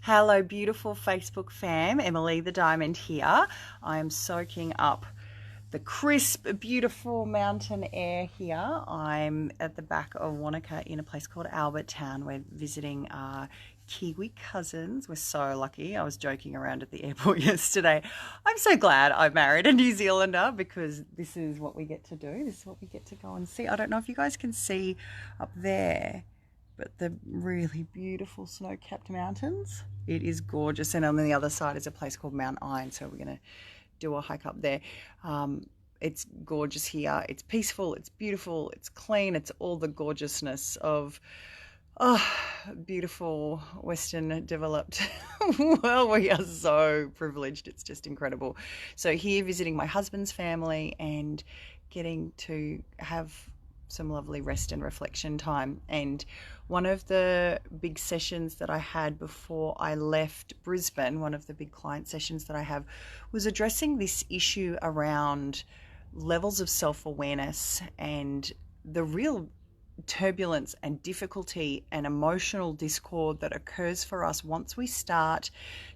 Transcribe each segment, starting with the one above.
Hello, beautiful Facebook fam. Emily the Diamond here. I am soaking up the crisp, beautiful mountain air here. I'm at the back of Wanaka in a place called Albert Town. We're visiting our Kiwi cousins. We're so lucky. I was joking around at the airport yesterday. I'm so glad I married a New Zealander because this is what we get to do. This is what we get to go and see. I don't know if you guys can see up there, but the really beautiful snow-capped mountains. It is gorgeous. And on the other side is a place called Mount Iron. So we're going to do a hike up there. It's gorgeous here. It's peaceful. It's beautiful. It's clean. It's all the gorgeousness of beautiful Western developed well, we are so privileged. It's just incredible. So here visiting my husband's family and getting to have some lovely rest and reflection time. And one of the big sessions that I had before I left Brisbane, one of the big client sessions that I have, was addressing this issue around levels of self-awareness and the real turbulence and difficulty and emotional discord that occurs for us once we start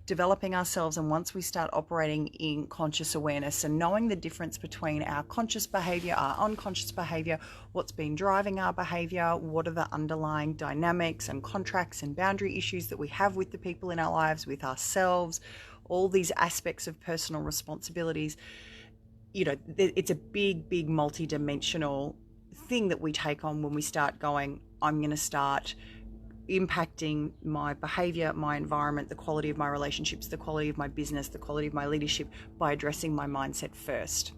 developing ourselves and once we start operating in conscious awareness and knowing the difference between our conscious behavior, our unconscious behavior, what's been driving our behavior, what are the underlying dynamics and contracts and boundary issues that we have with the people in our lives, with ourselves, all these aspects of personal responsibilities. You know, it's a big multi-dimensional thing that we take on when we start going, I'm going to start impacting my behavior, my environment, the quality of my relationships, the quality of my business, the quality of my leadership by addressing my mindset first.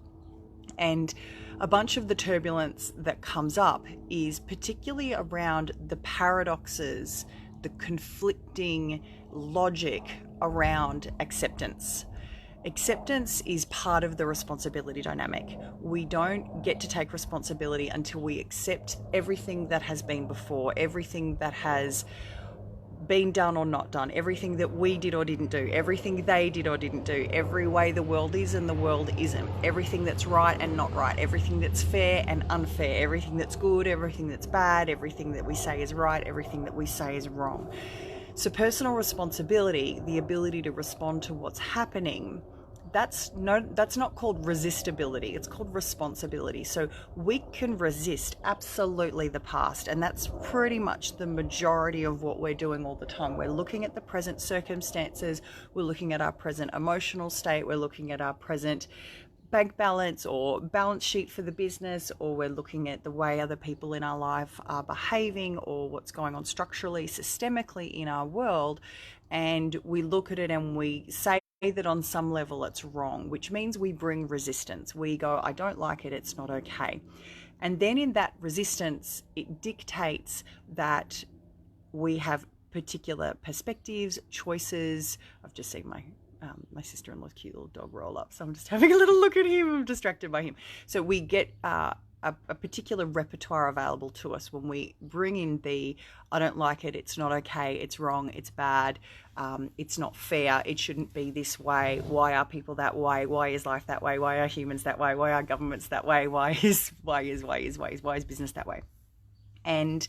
And a bunch of the turbulence that comes up is particularly around the paradoxes, the conflicting logic around acceptance. Acceptance is part of the responsibility dynamic. We don't get to take responsibility until we accept everything that has been before, everything that has been done or not done, everything that we did or didn't do, everything they did or didn't do, every way the world is and the world isn't, everything that's right and not right, everything that's fair and unfair, everything that's good, everything that's bad, everything that we say is right, everything that we say is wrong. So personal responsibility, the ability to respond to what's happening, that's not called resistibility, it's called responsibility. So we can resist absolutely the past, and that's pretty much the majority of what we're doing all the time. We're looking at the present circumstances, we're looking at our present emotional state, we're looking at our present bank balance or balance sheet for the business, or we're looking at the way other people in our life are behaving or what's going on structurally, systemically in our world, and we look at it and we say that on some level it's wrong, which means we bring resistance. We go, I don't like it, it's not okay. And then in that resistance, it dictates that we have particular perspectives, choices. I've just seen my sister-in-law's cute little dog roll up, so I'm just having a little look at him. I'm distracted by him. So we get a particular repertoire available to us when we bring in the I don't like it, it's not okay, it's wrong, it's bad, it's not fair, it shouldn't be this way, why are people that way, why is life that way, why are humans that way, why are governments that way, why is business that way. And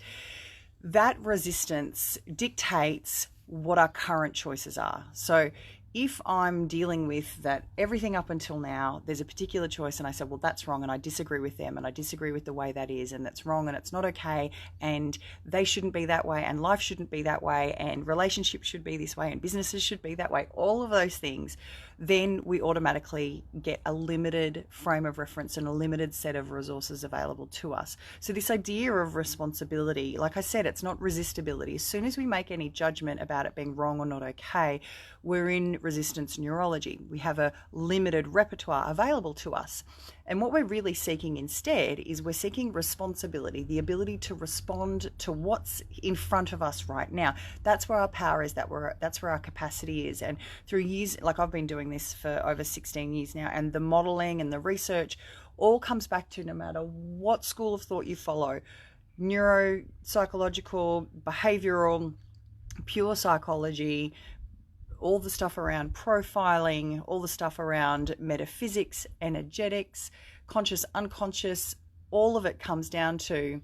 that resistance dictates what our current choices are. So if I'm dealing with that everything up until now, there's a particular choice and I said, well, that's wrong and I disagree with them and I disagree with the way that is and that's wrong and it's not okay and they shouldn't be that way and life shouldn't be that way and relationships should be this way and businesses should be that way, all of those things, then we automatically get a limited frame of reference and a limited set of resources available to us. So this idea of responsibility, like I said, it's not resistibility. As soon as we make any judgment about it being wrong or not okay, we're in resistance neurology. We have a limited repertoire available to us. And what we're really seeking instead is we're seeking responsibility, the ability to respond to what's in front of us right now. That's where our power is, that's where our capacity is. And through years, like I've been doing this for over 16 years now, and the modeling and the research all comes back to, no matter what school of thought you follow, neuropsychological, behavioral, pure psychology, all the stuff around profiling, all the stuff around metaphysics, energetics, conscious, unconscious, all of it comes down to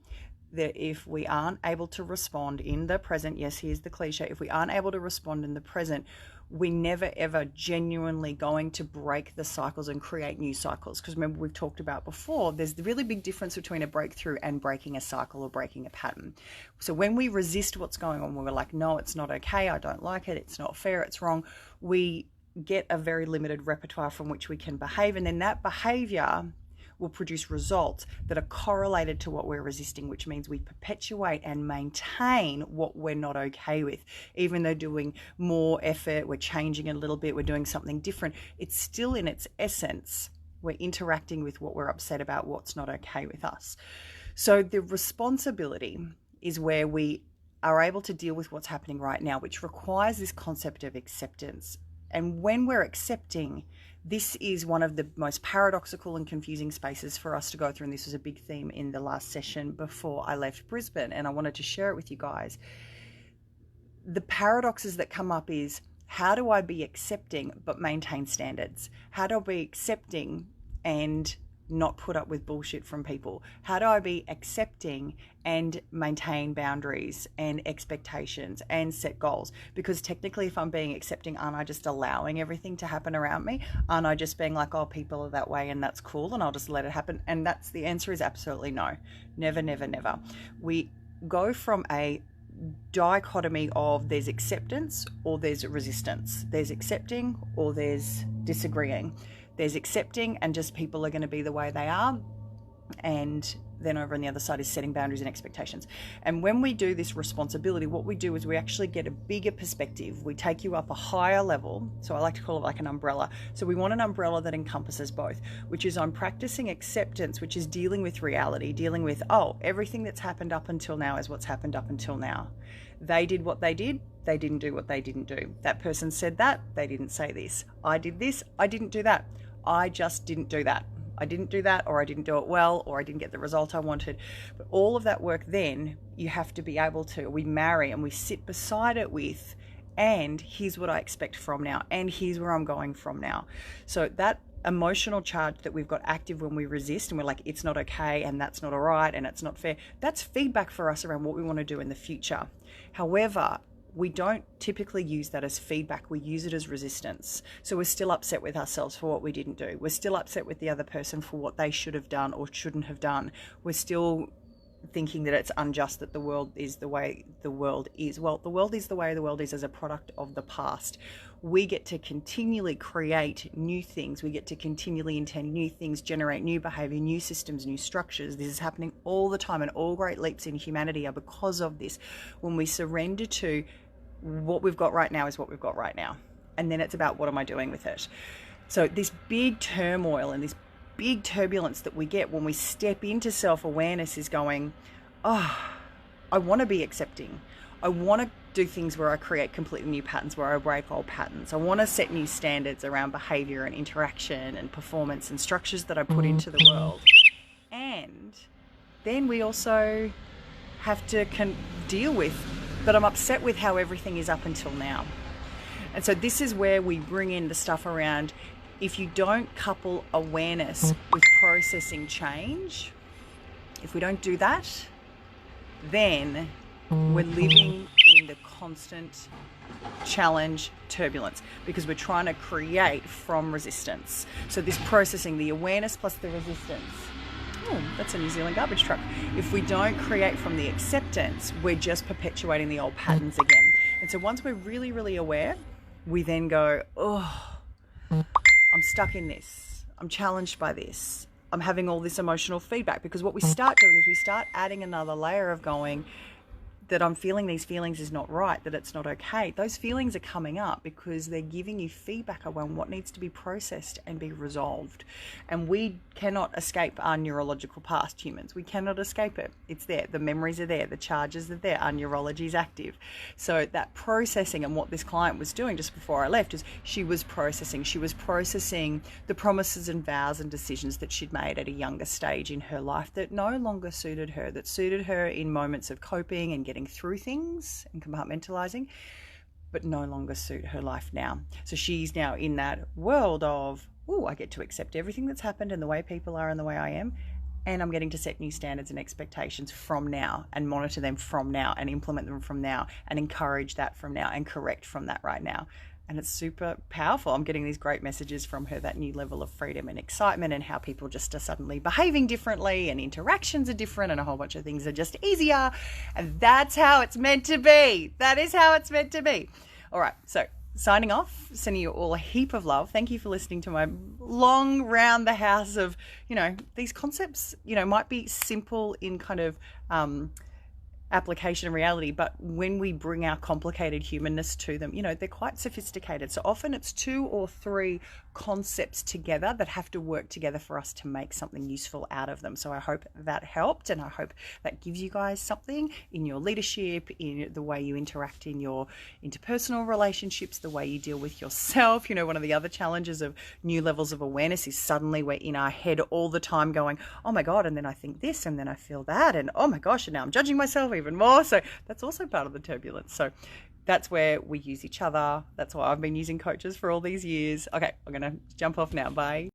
that if we aren't able to respond in the present, yes, here's the cliche, if we aren't able to respond in the present, we never ever genuinely going to break the cycles and create new cycles. Because remember, we've talked about before, there's the really big difference between a breakthrough and breaking a cycle or breaking a pattern. So when we resist what's going on, we're like, no, it's not okay, I don't like it, it's not fair, it's wrong, we get a very limited repertoire from which we can behave, and then that behavior will produce results that are correlated to what we're resisting, which means we perpetuate and maintain what we're not okay with. Even though doing more effort, we're changing a little bit, we're doing something different, it's still in its essence, we're interacting with what we're upset about, what's not okay with us. So the responsibility is where we are able to deal with what's happening right now, which requires this concept of acceptance. And when we're accepting, this is one of the most paradoxical and confusing spaces for us to go through. And this was a big theme in the last session before I left Brisbane. And I wanted to share it with you guys. The paradoxes that come up is, how do I be accepting but maintain standards? How do I be accepting and not put up with bullshit from people? How do I be accepting and maintain boundaries and expectations and set goals? Because technically, if I'm being accepting, aren't I just allowing everything to happen around me? Aren't I just being like, oh, people are that way and that's cool and I'll just let it happen? And that's the answer is absolutely no. Never, never, never. We go from a dichotomy of there's acceptance or there's resistance. There's accepting or there's disagreeing. There's accepting and just people are going to be the way they are. And then over on the other side is setting boundaries and expectations. And when we do this responsibility, what we do is we actually get a bigger perspective. We take you up a higher level. So I like to call it like an umbrella. So we want an umbrella that encompasses both, which is I'm practicing acceptance, which is dealing with reality, dealing with, oh, everything that's happened up until now is what's happened up until now. They did what they did. They didn't do what they didn't do. That person said that. They didn't say this. I did this. I didn't do that. I just didn't do that. I didn't do that, or I didn't do it well, or I didn't get the result I wanted. But all of that work then, you have to be able to, we marry and we sit beside it with, and here's what I expect from now, and here's where I'm going from now. So that emotional charge that we've got active when we resist and we're like, it's not okay, and that's not all right, and it's not fair, that's feedback for us around what we want to do in the future. However, we don't typically use that as feedback. We use it as resistance. So we're still upset with ourselves for what we didn't do. We're still upset with the other person for what they should have done or shouldn't have done. We're still thinking that it's unjust that the world is the way the world is. Well, the world is the way the world is as a product of the past. We get to continually create new things. We get to continually intend new things, generate new behavior, new systems, new structures. This is happening all the time, and all great leaps in humanity are because of this. When we surrender to what we've got right now is what we've got right now. And then it's about what am I doing with it? So this big turmoil and this big turbulence that we get when we step into self-awareness is going, oh, I want to be accepting. I want to do things where I create completely new patterns, where I break old patterns. I want to set new standards around behavior and interaction and performance and structures that I put into the world. And then we also have to deal with that I'm upset with how everything is up until now. And so this is where we bring in the stuff around, if you don't couple awareness with processing change, if we don't do that, then we're living in the constant challenge turbulence because we're trying to create from resistance. So this processing, the awareness plus the resistance. Oh, that's a New Zealand garbage truck. If we don't create from the acceptance, we're just perpetuating the old patterns again. And so once we're really, really aware, we then go, oh, I'm stuck in this. I'm challenged by this. I'm having all this emotional feedback, because what we start doing is we start adding another layer of going, that I'm feeling these feelings is not right, that it's not okay. Those feelings are coming up because they're giving you feedback around what needs to be processed and be resolved. And we cannot escape our neurological past, humans. We cannot escape it. It's there. The memories are there. The charges are there. Our neurology is active. So that processing, and what this client was doing just before I left, is she was processing. She was processing the promises and vows and decisions that she'd made at a younger stage in her life that no longer suited her, that suited her in moments of coping and getting through things and compartmentalizing, but no longer suit her life now. So she's now in that world of, oh, I get to accept everything that's happened and the way people are and the way I am, and I'm getting to set new standards and expectations from now and monitor them from now and implement them from now and encourage that from now and correct from that right now. And it's super powerful. I'm getting these great messages from her, that new level of freedom and excitement, and how people just are suddenly behaving differently and interactions are different and a whole bunch of things are just easier. And that's how it's meant to be. That is how it's meant to be. All right. So signing off, sending you all a heap of love. Thank you for listening to my long round the house of, these concepts, might be simple in kind of application and reality, but when we bring our complicated humanness to them, they're quite sophisticated. So often it's 2 or 3 concepts together that have to work together for us to make something useful out of them. So I hope that helped, and I hope that gives you guys something in your leadership, in the way you interact in your interpersonal relationships, the way you deal with yourself. One of the other challenges of new levels of awareness is suddenly we're in our head all the time going, oh my God, and then I think this, and then I feel that, and oh my gosh, and now I'm judging myself even more. So that's also part of the turbulence. So that's where we use each other. That's why I've been using coaches for all these years. Okay, I'm going to jump off now. Bye.